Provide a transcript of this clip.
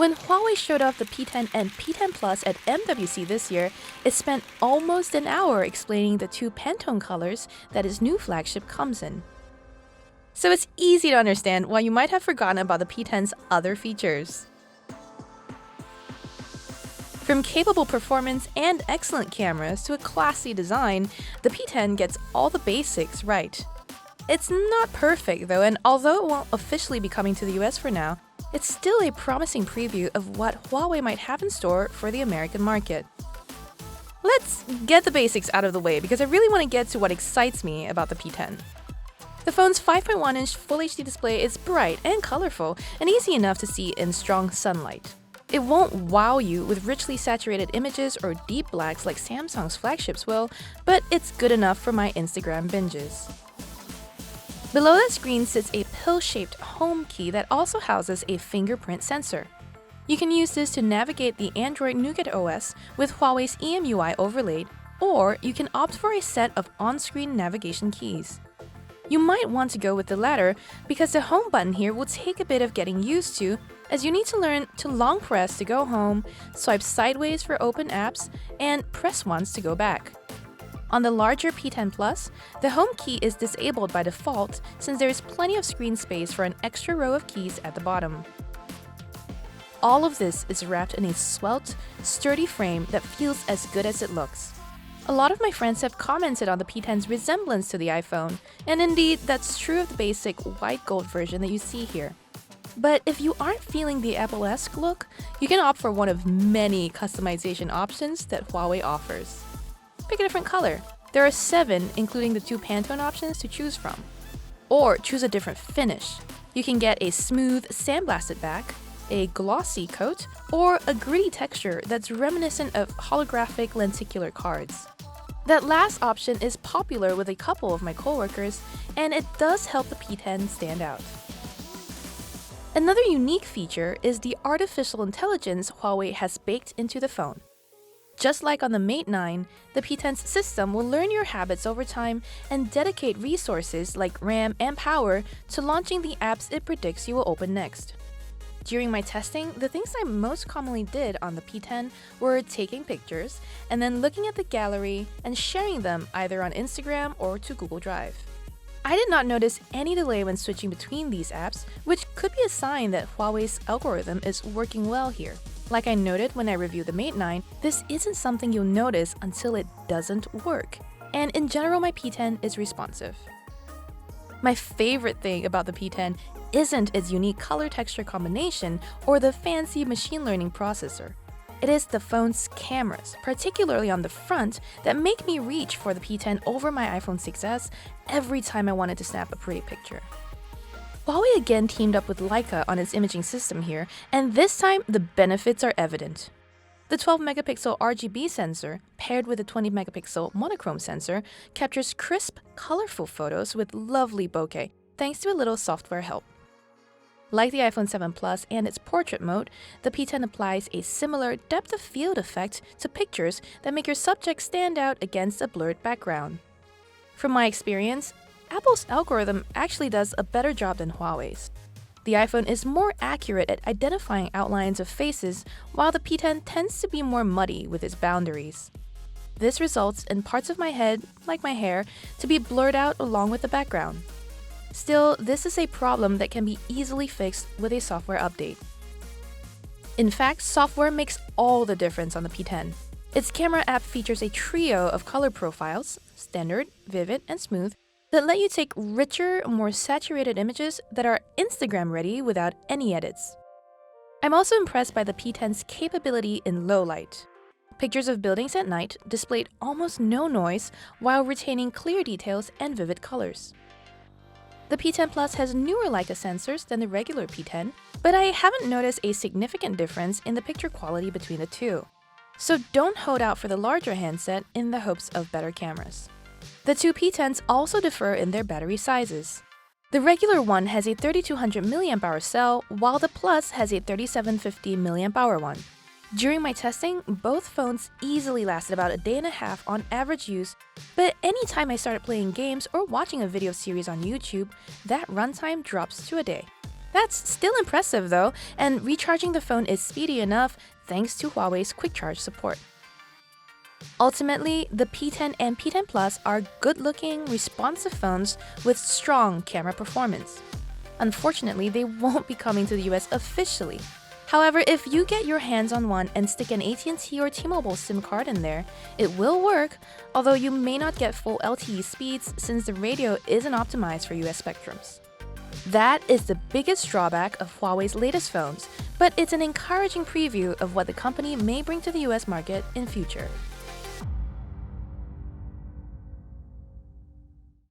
When Huawei showed off the P10 and P10 Plus at MWC this year, it spent almost an hour explaining the two Pantone colors that its new flagship comes in. So it's easy to understand why you might have forgotten about the P10's other features. From capable performance and excellent cameras to a classy design, the P10 gets all the basics right. It's not perfect though, and although it won't officially be coming to the US for now, it's still a promising preview of what Huawei might have in store for the American market. Let's get the basics out of the way because I really want to get to what excites me about the P10. The phone's 5.1-inch Full HD display is bright and colorful and easy enough to see in strong sunlight. It won't wow you with richly saturated images or deep blacks like Samsung's flagships will, but it's good enough for my Instagram binges. Below the screen sits a pill-shaped home key that also houses a fingerprint sensor. You can use this to navigate the Android Nougat OS with Huawei's EMUI overlaid, or you can opt for a set of on-screen navigation keys. You might want to go with the latter because the home button here will take a bit of getting used to, as you need to learn to long press to go home, swipe sideways for open apps, and press once to go back. On the larger P10 Plus, the home key is disabled by default since there is plenty of screen space for an extra row of keys at the bottom. All of this is wrapped in a svelte, sturdy frame that feels as good as it looks. A lot of my friends have commented on the P10's resemblance to the iPhone, and indeed, that's true of the basic white gold version that you see here. But if you aren't feeling the Apple-esque look, you can opt for one of many customization options that Huawei offers. Pick a different color. There are 7, including the 2 Pantone options to choose from. Or choose a different finish. You can get a smooth, sandblasted back, a glossy coat, or a gritty texture that's reminiscent of holographic lenticular cards. That last option is popular with a couple of my coworkers, and it does help the P10 stand out. Another unique feature is the artificial intelligence Huawei has baked into the phone. Just like on the Mate 9, the P10's system will learn your habits over time and dedicate resources like RAM and power to launching the apps it predicts you will open next. During my testing, the things I most commonly did on the P10 were taking pictures and then looking at the gallery and sharing them either on Instagram or to Google Drive. I did not notice any delay when switching between these apps, which could be a sign that Huawei's algorithm is working well here. Like I noted when I reviewed the Mate 9, this isn't something you'll notice until it doesn't work. And in general, my P10 is responsive. My favorite thing about the P10 isn't its unique color texture combination or the fancy machine learning processor. It is the phone's cameras, particularly on the front, that make me reach for the P10 over my iPhone 6s every time I wanted to snap a pretty picture. Huawei again teamed up with Leica on its imaging system here, and this time the benefits are evident. The 12-megapixel RGB sensor, paired with a 20-megapixel monochrome sensor, captures crisp, colorful photos with lovely bokeh, thanks to a little software help. Like the iPhone 7 Plus and its portrait mode, the P10 applies a similar depth of field effect to pictures that make your subject stand out against a blurred background. From my experience, Apple's algorithm actually does a better job than Huawei's. The iPhone is more accurate at identifying outlines of faces, while the P10 tends to be more muddy with its boundaries. This results in parts of my head, like my hair, to be blurred out along with the background. Still, this is a problem that can be easily fixed with a software update. In fact, software makes all the difference on the P10. Its camera app features a trio of color profiles, standard, vivid, and smooth, that let you take richer, more saturated images that are Instagram ready without any edits. I'm also impressed by the P10's capability in low light. Pictures of buildings at night displayed almost no noise while retaining clear details and vivid colors. The P10 Plus has newer Leica sensors than the regular P10, but I haven't noticed a significant difference in the picture quality between the two. So don't hold out for the larger handset in the hopes of better cameras. The two P10s also differ in their battery sizes. The regular one has a 3200 mAh cell, while the Plus has a 3750 mAh one. During my testing, both phones easily lasted about a day and a half on average use, but anytime I started playing games or watching a video series on YouTube, that runtime drops to a day. That's still impressive though, and recharging the phone is speedy enough thanks to Huawei's quick charge support. Ultimately, the P10 and P10 Plus are good-looking, responsive phones with strong camera performance. Unfortunately, they won't be coming to the US officially. However, if you get your hands on one and stick an AT&T or T-Mobile SIM card in there, it will work, although you may not get full LTE speeds since the radio isn't optimized for US spectrums. That is the biggest drawback of Huawei's latest phones, but it's an encouraging preview of what the company may bring to the US market in future.